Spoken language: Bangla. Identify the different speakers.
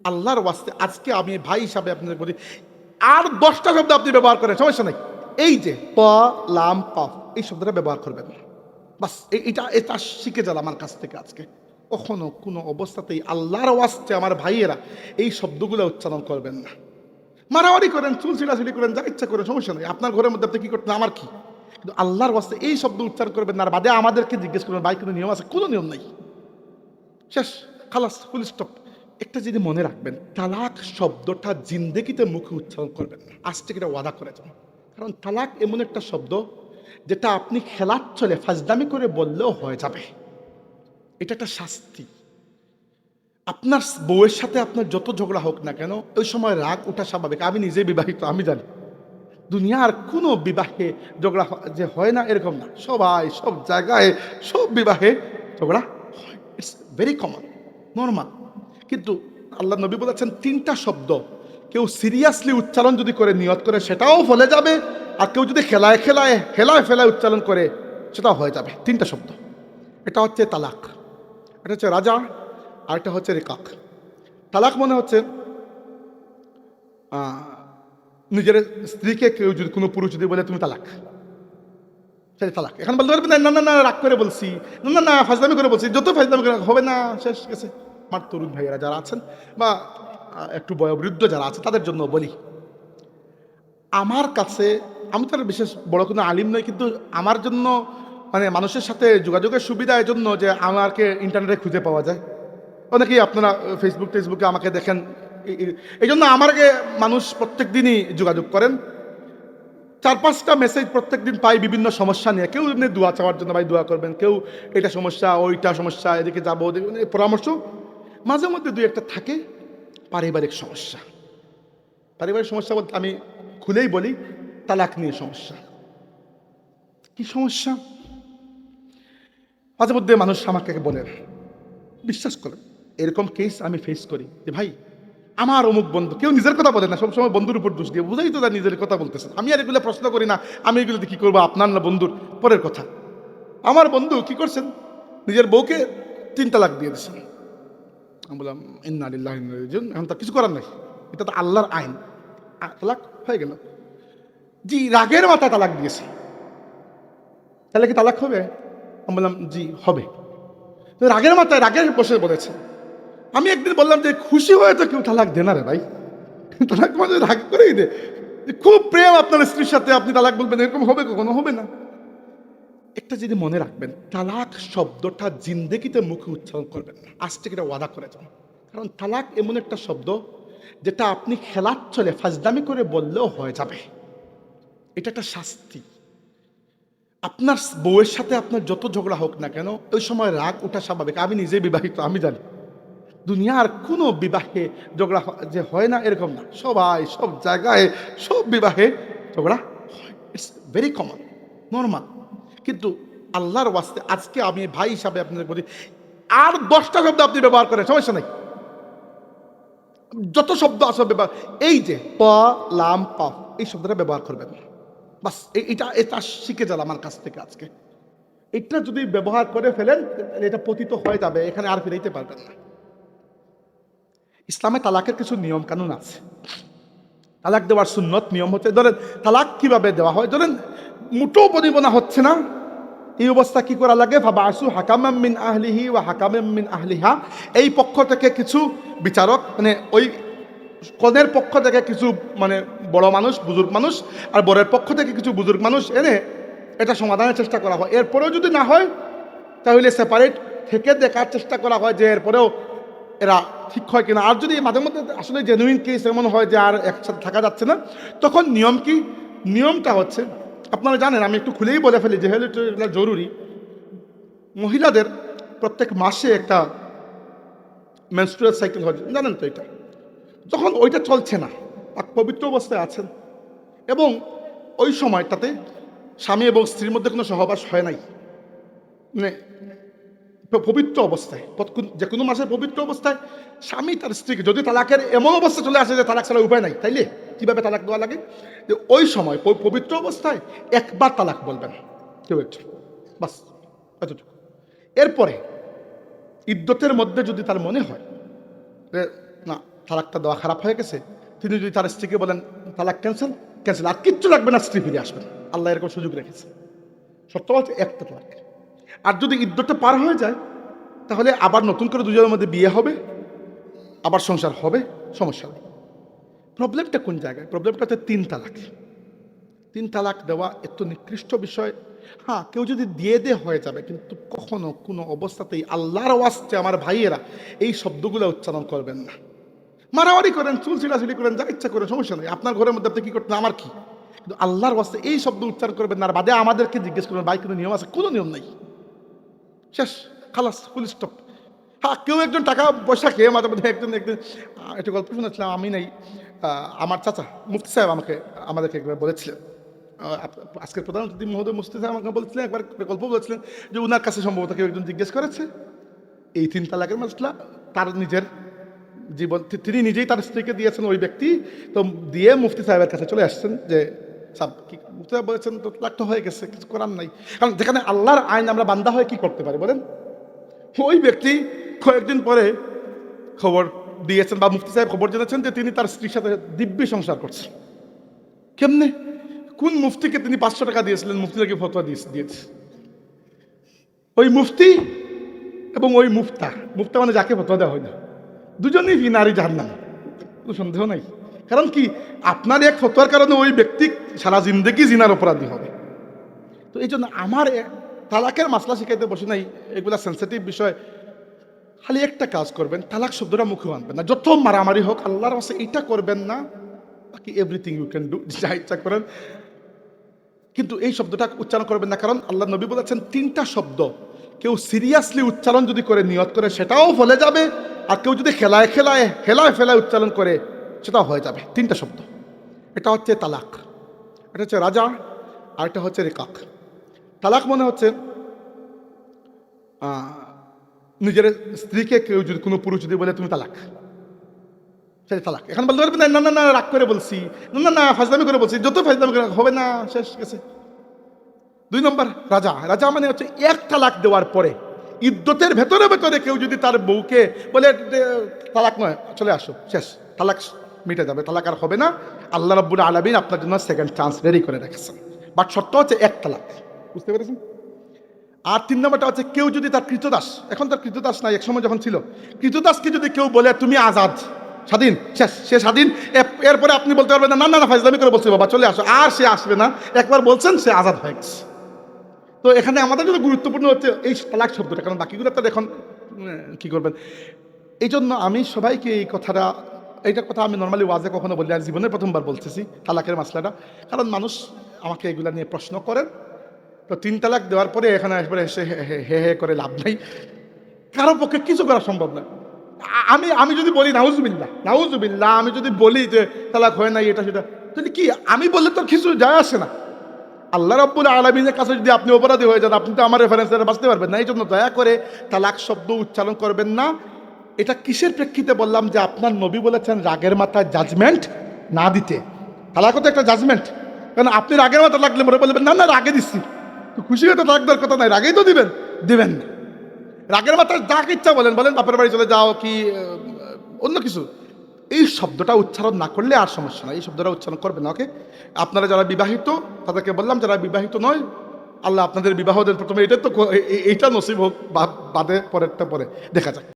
Speaker 1: আল্লাহর ওয়াস্তে আজকে আমি ভাই হিসাবে আপনাদের বলি, আর 10টা শব্দ আপনি ব্যবহার করেন, সমস্যা নাই। এই যে প, লাম, কফ, এই শব্দটা ব্যবহার করবেন না। বাস এটা এটা শিখে যান আমার কাছ থেকে আজকে। কখনো কোনো অবস্থাতেই আল্লাহর ওয়াস্তে আমার ভাইয়েরা এই শব্দগুলো উচ্চারণ করবেন না। মারামারি করেন, চুল ছিঁড়াছিড়ি করেন, যা ইচ্ছা করেন, সমস্যা নেই। আপনার ঘরের মধ্যে আপনি কি করতেন, আমার কি। কিন্তু আল্লাহর ওয়াস্তে এই শব্দ উচ্চারণ করবেন না। আর বাদে আমাদেরকে জিজ্ঞেস করবেন ভাই কোনো নিয়ম আছে? কোনো নিয়ম নাই। শেষ, খালাস, ফুল স্টপ। একটা যদি মনে রাখবেন, তালাক শব্দটা জিন্দেগিতে মুখে উচ্চারণ করবেন না। আজ থেকে এটা ওয়াদা করে যান। কারণ তালাক এমন একটা শব্দ যেটা আপনি খেলার চলে ফাজদামি করে বললেও হয়ে যাবে। এটা একটা শাস্তি। আপনার বউয়ের সাথে আপনার যত ঝগড়া হোক না কেন, ওই সময় রাগ ওঠা স্বাভাবিক। আমি নিজে বিবাহিত, আমি জানি দুনিয়ার কোনো বিবাহে ঝগড়া যে হয় না এরকম না। সবাই সব জায়গায় সব বিবাহে ঝগড়া হয়, ইটস ভেরি কমন, নর্মাল। কিন্তু আল্লাহ নবী বলেছেন 3টা শব্দ কেউ সিরিয়াসলি উচ্চারণ যদি করে, নিয়ত করে, সেটাও ফলে যাবে। আর কেউ যদি খেলায় খেলায় হেলায় ফেলায় উচ্চারণ করে, সেটাও হয়ে যাবে। 3টা শব্দ। এটা হচ্ছে তালাক, এটা হচ্ছে রাজা, আর এটা হচ্ছে রেকাক। তালাক মনে হচ্ছে নিজের স্ত্রীকে কেউ যদি, কোনো পুরুষ যদি বলে তুমি তালাক, সেটা তালাক। এখন বলতে পারবে না না না রাগ করে বলছি, না না না ফাজলামি করে বলছি, যত ফাজলামি করে হবে না, শেষ গেছে। আমার তরুণ ভাইয়েরা যারা আছেন বা একটু বয়োবৃদ্ধ যারা আছে তাদের জন্য বলি, আমার কাছে, আমি তো বিশেষ বড় কোনো আলিম নই, কিন্তু আমার জন্য মানে মানুষের সাথে যোগাযোগের সুবিধা এই জন্য যে আমাকে ইন্টারনেটে খুঁজে পাওয়া যায়। অনেকেই আপনারা ফেসবুকে আমাকে দেখেন, এই জন্য আমাকে মানুষ প্রত্যেক দিনই যোগাযোগ করেন। 4-5টা মেসেজ প্রত্যেক দিন পাই বিভিন্ন সমস্যা নিয়ে। কেউ এমনি দোয়া চাওয়ার জন্য, ভাই দোয়া করবেন, কেউ এটা সমস্যা, ওইটা সমস্যা, এদিকে যাবো, ওদিকে পরামর্শ। মাঝে মধ্যে 2-1টা থাকে পারিবারিক সমস্যা। পারিবারিক সমস্যা বলতে আমি খুলেই বলি, তালাক নিয়ে সমস্যা। কি সমস্যা? মাঝে মধ্যে মানুষ আমাকে বলেন, বিশ্বাস করেন এরকম কেস আমি ফেস করি যে ভাই আমার অমুক বন্ধু, কেউ নিজের কথা বলে না, সবসময় বন্ধুর উপর দোষ দিয়ে, বুঝাই তো তার নিজের কথা বলতেছেন। আমি আর এগুলো প্রশ্ন করি না, আমি এগুলোতে কি করবো, আপনার না বন্ধুর পরের কথা। আমার বন্ধু কি করছেন, নিজের বউকে 3 তালাক দিয়ে দিয়েছেন। আমি বললাম ইন্না লিল্লাহি ওয়া ইন্না ইলাইহি রাজিউন। এখন তার কিছু করার নাই, এটা তো আল্লাহর আইন। তালাক হয়ে গেল। জি, রাগের মাথায় তালাক দিয়েছে, তাহলে কি তালাক হবে? আমি বললাম জি হবে। রাগের মাথায় রাগের বসে বলেছে। আমি একদিন বললাম যে খুশি হয়ে তো কেউ তালাক দে না রে ভাই, তালাক মানে রাগ করেই দে। খুব প্রেম আপনার স্ত্রীর সাথে, আপনি তালাক বলবেন, এরকম হবে? কখনো হবে না। একটা যদি মনে রাখবেন, তালাক শব্দটা জিন্দেগিতে মুখে উচ্চারণ করবেন না। আজ থেকে এটা ওয়াদা করে যান। কারণ তালাক এমন একটা শব্দ যেটা আপনি খেলার চলে ফাজদামি করে বললেও হয়ে যাবে। এটা একটা শাস্তি। আপনার বউয়ের সাথে আপনার যত ঝগড়া হোক না কেন, ওই সময় রাগ ওঠা স্বাভাবিক। আমি নিজে বিবাহিত, আমি জানি দুনিয়ার কোনো বিবাহে ঝগড়া যে হয় না এরকম না। সবাই সব জায়গায় সব বিবাহে ঝগড়া হয়, ইটস ভেরি কমন, নর্মাল। কিন্তু আল্লাহর ওয়াস্তে আজকে আমি ভাই হিসাবে আপনাদের বলি, আর 10টা শব্দ আপনি ব্যবহার করেন, সমস্যা নেই। যত শব্দ আছে ব্যবহার, এই যে প, লাম, কফ, এই শব্দটা ব্যবহার করবেন না। বাস এটা এটা শিখে যান আমার কাছ থেকে আজকে। এটা যদি ব্যবহার করে ফেলেন, এটা পতিত হয়ে যাবে, এখানে আর ফিরাইতে পারবেন না। ইসলামে তালাকের কিছু নিয়ম কানুন আছে। তালাক দেওয়ার সুন্নত নিয়ম হচ্ছে, ধরেন তালাক কিভাবে দেওয়া হয়, ধরেন মুঠো পরিবনা হচ্ছে না, এই অবস্থা কি করা লাগে, ফাবাসু হাকামাম মিন আহলিহি ওয়া হাকামাম মিন আহলিহা, এই পক্ষ থেকে কিছু বিচারক, মানে ওই কনের পক্ষ থেকে কিছু মানে বড় মানুষ, বুজুর্গ মানুষ, আর বরের পক্ষ থেকে কিছু বুজুর্গ মানুষ এনে এটা সমাধানের চেষ্টা করা হয়। এরপরেও যদি না হয়, তাহলে সেপারেট থেকে দেখার চেষ্টা করা হয় যে এরপরেও এরা ঠিক হয় কিনা। আর যদি মাঝে মধ্যে আসলে জেনুইন কেস এমন হয় যে আর একসাথে থাকা যাচ্ছে না, তখন নিয়ম কি? নিয়মটা হচ্ছে, আপনারা জানেন, আমি একটু খুলেই বলে ফেলি যেহেতু এটা জরুরি। মহিলাদের প্রত্যেক মাসে একটা মেনস্ট্রুয়াল সাইকেল হয়, জানেন তো এটা। যখন ওইটা চলছে না, পবিত্র অবস্থায় আছেন, এবং ওই সময়টাতে স্বামী এবং স্ত্রীর মধ্যে কোনো সহবাস হয় নাই, মানে পবিত্র অবস্থায়, যে কোনো মাসের পবিত্র অবস্থায় স্বামী তার স্ত্রীকে, যদি তালাকের এমন অবস্থা চলে আসে যে তালাক ছাড়া উপায় নাই, তাইলে কিভাবে তালাক দেওয়া লাগে, যে ওই সময় পবিত্র অবস্থায় একবার তালাক বলবেন কেউ একটু, বাস এতটুকু। এরপরে ইদ্যতের মধ্যে যদি তার মনে হয় যে না তালাকটা দেওয়া খারাপ হয়ে গেছে, তিনি যদি তার স্ত্রীকে বলেন তালাক ক্যান্সেল, ক্যান্সেল, আর কিচ্ছু লাগবে না, স্ত্রী ফিরে আসবেন, আল্লাহ এরকম সুযোগ রেখেছে। সত্য বলছে একটা তালাক। আর যদি ইদ্যতটা পার হয়ে যায় তাহলে আবার নতুন করে দুজনের মধ্যে বিয়ে হবে, আবার সংসার হবে, সমস্যা নেই। প্রবলেমটা কোন জায়গায়? প্রবলেমটা হচ্ছে 3 তালাক। 3 তালাক দেওয়া এত নিকৃষ্ট বিষয়। হ্যাঁ, কেউ যদি দিয়ে হয়ে যাবে, কিন্তু কখনো কোনো অবস্থাতেই আল্লাহর ওয়াস্তে আমার ভাইয়েরা এই শব্দগুলো উচ্চারণ করবেন না। মারামারি করেন, চুল ছিঁড়াছিড়ি করেন, যা ইচ্ছা করেন, সমস্যা নেই, আপনার ঘরের মধ্যে আপনি কি করতেন, আমার কি, কিন্তু আল্লাহর ওয়াস্তে এই শব্দ উচ্চারণ করবেন না। আর বাদে আমাদেরকে জিজ্ঞেস করবেন ভাই কোনো নিয়ম আছে? কোনো নিয়ম নাই, শেষ, খালাস, ফুল স্টপ। হ্যাঁ, কেউ একজন টাকা পয়সা খেয়ে মাঝে মধ্যে একজন একটা গল্প শুনেছিলাম, আমি নাই, আমার চাচা মুফতি সাহেব আমাদেরকে একবার বলেছিলেন, আজকের প্রধানমন্ত্রী মহোদয় মুফতি সাহেব আমাকে বলেছিলেন, একবার গল্প বলেছিলেন যে উনার কাছে সম্ভবত কেউ একজন জিজ্ঞেস করেছে এই 3 তালাকের মাসলা, তার নিজের জীবন তিনি নিজেই তার স্ত্রীকে দিয়েছেন ওই ব্যক্তি, তো দিয়ে মুফতি সাহেবের কাছে চলে আসছেন যে সাহেব কি, মুফতি সাহেব বলেছেন তো তালাক তো হয়ে গেছে, কিছু করার নাই। কারণ যেখানে আল্লাহর আইন আমরা বান্দা হয়ে কি করতে পারি বলেন? ওই ব্যক্তি কয়েকদিন পরে খবর দিয়েছেন বা মুফতি সাহেব খবর জেনেছেন যে তিনি তার স্ত্রীর সাথে দিব্যি সংসার করছেন। কেমনে? কোন মুফতিকে তিনি 500 টাকা দিয়েছিলেন, মুফতি নাকি ফতোয়া দিয়েছে। ওই মুফতি এবং ওই মুফতা, মুফতা মানে যাকে ফতোয়া দেওয়া হয় না, দুজনেই নারী জাহান্নাম, কোনো সন্দেহ নাই। কারণ কি, আপনার এক ফতোয়ার কারণে ওই ব্যক্তি সারা জিন্দেগি জিনার অপরাধী হবে। তো এই জন্য আমার তালাকের মাসলা শিখাইতে বসে নাই, এগুলা সেন্সিটিভ বিষয়। খালি একটা কাজ করবেন, তালাক শব্দটা মুখে আনবেন না, যত মারামারি হোক আল্লাহর কাছে এইটা করবেন না, বাকি এভরিথিং ইউ ক্যান ডু, যা ইচ্ছা করেন, কিন্তু এই শব্দটা উচ্চারণ করবেন না। কারণ আল্লাহ নবী বলেছেন 3টা শব্দ কেউ সিরিয়াসলি উচ্চারণ যদি করে, নিয়ত করে, সেটাও ফলে যাবে, আর কেউ যদি হেলায় ফেলায় উচ্চারণ করে সেটাও হয়ে যাবে। 3টা শব্দ, এটা হচ্ছে তালাক, এটা হচ্ছে রাজা, আর এটা হচ্ছে রেকাক। তালাক মনে হচ্ছে নিজের স্ত্রীকে কেউ যদি, কোনো পুরুষ যদি বলে তুমি তালাক, সেটা তালাক। এখন বলতে পারবেন না, না না রাগ করে বলছি, না না ফাজলামি করে বলছি, যত ফাজলামি করে হবে না, শেষ গেছে। 2 নম্বর রাজা। রাজা মানে হচ্ছে 1 তালাক দেওয়ার পরে ইদ্যতের ভেতরে কেউ যদি তার বউকে বলে তালাক নয়, চলে আসো, শেষ, তালাক মিটে যাবে, তালাক আর হবে না। আল্লাহ রাব্বুল আলামিন আপনার জন্য সেকেন্ড চান্স রেডি করে রেখেছেন, বাট শর্ত হচ্ছে 1 তালাক। বুঝতে পেরেছেন? আর 3 নম্বরটা হচ্ছে কেউ যদি তার কৃতদাস, এখন তার কৃতদাস নাই, এক সময় যখন ছিল, কৃতদাসকে যদি কেউ বলে তুমি আজাদ, স্বাধীন, শেষ, সে স্বাধীন। এরপরে আপনি বলতে পারবেন না, না না ফাজলামি করে বলছি বাবা চলে আসো, আর সে আসবে না, একবার বলছেন সে আজাদ হয়ে গেছে। তো এখানে আমাদের জন্য গুরুত্বপূর্ণ হচ্ছে এই তালাক শব্দটা, কারণ বাকিগুলো তো এখন কি করবেন। এই জন্য আমি সবাইকে এইটার কথা আমি নর্মালি ওয়াজে কখনো বলি, আর জীবনের প্রথমবার বলতেছি তালাকের মাসলাটা, কারণ মানুষ আমাকে এগুলা নিয়ে প্রশ্ন করেন। তো 3 তালাক দেওয়ার পরে এখানে আসবে এসে হে হে করে লাভ নাই, কারো পক্ষে কিছু করা সম্ভব না। আমি যদি বলি নাউজুবিল্লাহ, আমি যদি বলি যে তালাক হয় নাই এটা সেটা, তাহলে কি আমি বললে তো কিছু যায় আসে না। আল্লাহ রাব্বুল আলামিনের কাছে যদি আপনি অপরাধী হয়ে যান, আপনি তো আমার রেফারেন্সে বাঁচতে পারবেন না। এই জন্য দয়া করে তালাক শব্দ উচ্চারণ করবেন না। এটা কিসের প্রেক্ষিতে বললাম? যে আপনার নবী বলেছেন রাগের মাথায় জাজমেন্ট না দিতে। তালাকও তো একটা জাজমেন্ট, কারণ আপনি রাগের মাথা লাগলে মনে বলবেন না না রাগে দিচ্ছি, তো খুশি হয়ে তো তালাক দেওয়ার কথা নাই, রাগেই তো দিবেন না। রাগের মাথায় যা ইচ্ছা বলেন বাপের বাড়ি চলে যাও কি অন্য কিছু, এই শব্দটা উচ্চারণ না করলে আর সমস্যা নাই, এই শব্দটা উচ্চারণ করবেন না। ওকে, আপনারা যারা বিবাহিত তাদেরকে বললাম, যারা বিবাহিত নয় আল্লাহ আপনাদের বিবাহ দেন প্রথমে, এটা তো এইটা নসিব হোক, বাদে পরেরটা পরে দেখা যাক।